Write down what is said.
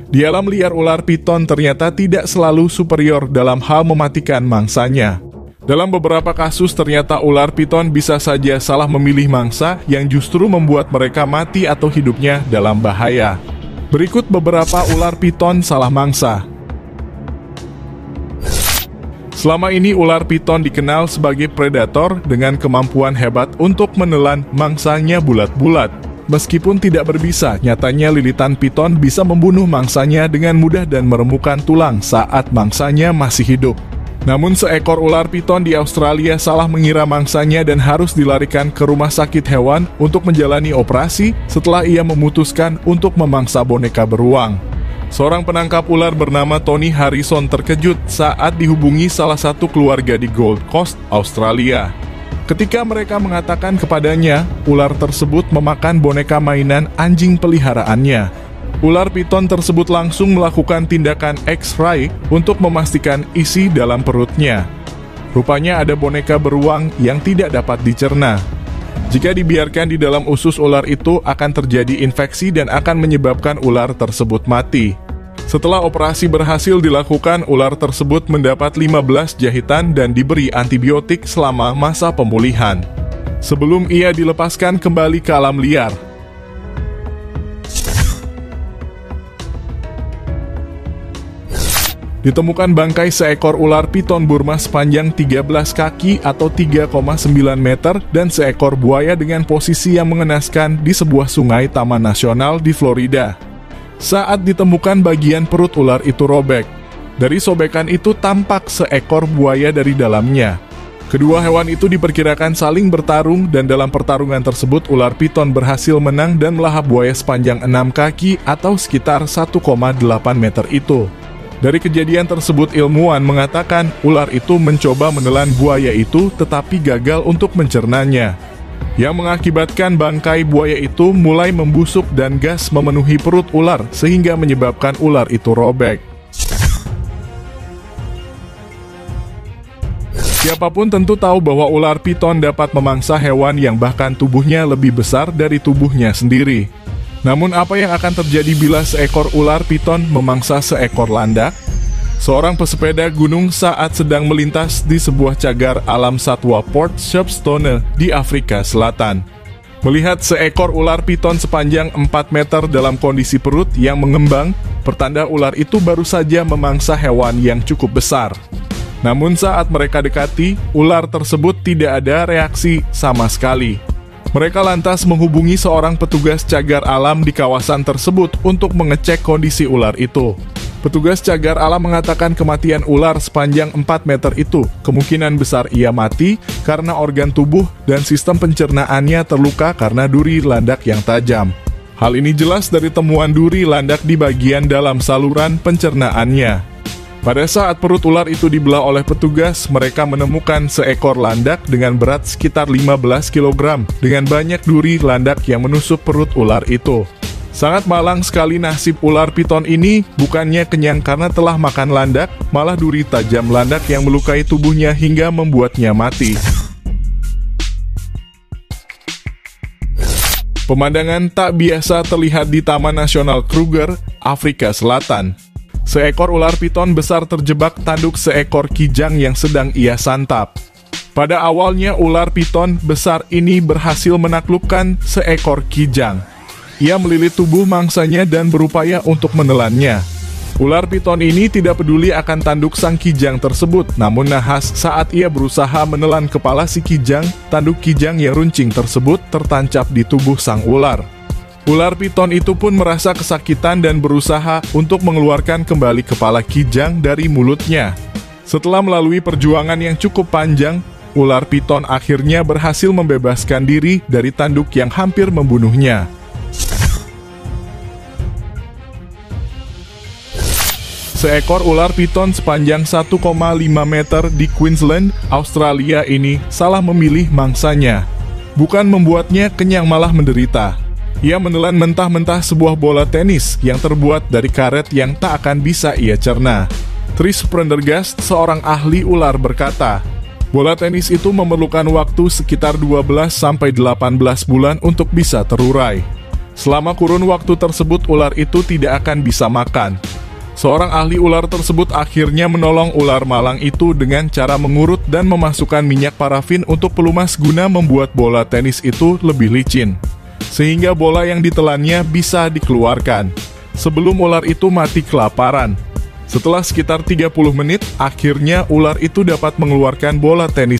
Di alam liar, ular piton ternyata tidak selalu superior dalam hal mematikan mangsanya. Dalam beberapa kasus ternyata ular piton bisa saja salah memilih mangsa yang justru membuat mereka mati atau hidupnya dalam bahaya. Berikut beberapa ular piton salah mangsa. Selama ini ular piton dikenal sebagai predator dengan kemampuan hebat untuk menelan mangsanya bulat-bulat. Meskipun tidak berbisa, nyatanya lilitan piton bisa membunuh mangsanya dengan mudah dan meremukkan tulang saat mangsanya masih hidup. Namun seekor ular piton di Australia salah mengira mangsanya dan harus dilarikan ke rumah sakit hewan untuk menjalani operasi setelah ia memutuskan untuk memangsa boneka beruang. Seorang penangkap ular bernama Tony Harrison terkejut saat dihubungi salah satu keluarga di Gold Coast, Australia. Ketika mereka mengatakan kepadanya, ular tersebut memakan boneka mainan anjing peliharaannya. Ular piton tersebut langsung melakukan tindakan X-ray untuk memastikan isi dalam perutnya. Rupanya ada boneka beruang yang tidak dapat dicerna. Jika dibiarkan di dalam usus ular itu akan terjadi infeksi dan akan menyebabkan ular tersebut mati. Setelah operasi berhasil dilakukan, ular tersebut mendapat 15 jahitan dan diberi antibiotik selama masa pemulihan. Sebelum ia dilepaskan kembali ke alam liar. Ditemukan bangkai seekor ular piton Burma sepanjang 13 kaki atau 3,9 meter dan seekor buaya dengan posisi yang mengenaskan di sebuah sungai Taman Nasional di Florida. Saat ditemukan, bagian perut ular itu robek. Dari sobekan itu tampak seekor buaya dari dalamnya. Kedua hewan itu diperkirakan saling bertarung dan dalam pertarungan tersebut ular piton berhasil menang dan melahap buaya sepanjang 6 kaki atau sekitar 1,8 meter itu. Dari kejadian tersebut, ilmuwan mengatakan ular itu mencoba menelan buaya itu tetapi gagal untuk mencernanya, yang mengakibatkan bangkai buaya itu mulai membusuk dan gas memenuhi perut ular sehingga menyebabkan ular itu robek. Siapapun tentu tahu bahwa ular piton dapat memangsa hewan yang bahkan tubuhnya lebih besar dari tubuhnya sendiri. Namun apa yang akan terjadi bila seekor ular piton memangsa seekor landak? Seorang pesepeda gunung saat sedang melintas di sebuah cagar alam satwa Port Shepstone di Afrika Selatan. Melihat seekor ular piton sepanjang 4 meter dalam kondisi perut yang mengembang, pertanda ular itu baru saja memangsa hewan yang cukup besar. Namun saat mereka dekati, ular tersebut tidak ada reaksi sama sekali. Mereka lantas menghubungi seorang petugas cagar alam di kawasan tersebut untuk mengecek kondisi ular itu. Petugas cagar alam mengatakan kematian ular sepanjang 4 meter itu kemungkinan besar ia mati karena organ tubuh dan sistem pencernaannya terluka karena duri landak yang tajam. Hal ini jelas dari temuan duri landak di bagian dalam saluran pencernaannya. Pada saat perut ular itu dibelah oleh petugas, mereka menemukan seekor landak dengan berat sekitar 15 kg dengan banyak duri landak yang menusuk perut ular itu. Sangat malang sekali nasib ular piton ini, bukannya kenyang karena telah makan landak, malah duri tajam landak yang melukai tubuhnya hingga membuatnya mati. Pemandangan tak biasa terlihat di Taman Nasional Kruger, Afrika Selatan. Seekor ular piton besar terjebak tanduk seekor kijang yang sedang ia santap. Pada awalnya ular piton besar ini berhasil menaklukkan seekor kijang. Ia melilit tubuh mangsanya dan berupaya untuk menelannya. Ular piton ini tidak peduli akan tanduk sang kijang tersebut, namun nahas saat ia berusaha menelan kepala si kijang, tanduk kijang yang runcing tersebut tertancap di tubuh sang ular. Ular piton itu pun merasa kesakitan dan berusaha untuk mengeluarkan kembali kepala kijang dari mulutnya. Setelah melalui perjuangan yang cukup panjang, ular piton akhirnya berhasil membebaskan diri dari tanduk yang hampir membunuhnya. Seekor ular piton sepanjang 1,5 meter di Queensland, Australia ini salah memilih mangsanya. Bukan membuatnya kenyang, malah menderita. Ia menelan mentah-mentah sebuah bola tenis yang terbuat dari karet yang tak akan bisa ia cerna. Trish Prendergast, seorang ahli ular, berkata, bola tenis itu memerlukan waktu sekitar 12-18 bulan untuk bisa terurai. Selama kurun waktu tersebut, ular itu tidak akan bisa makan. Seorang ahli ular tersebut akhirnya menolong ular malang itu dengan cara mengurut dan memasukkan minyak parafin untuk pelumas guna membuat bola tenis itu lebih licin, sehingga bola yang ditelannya bisa dikeluarkan sebelum ular itu mati kelaparan. Setelah sekitar 30 menit, akhirnya ular itu dapat mengeluarkan bola tenis.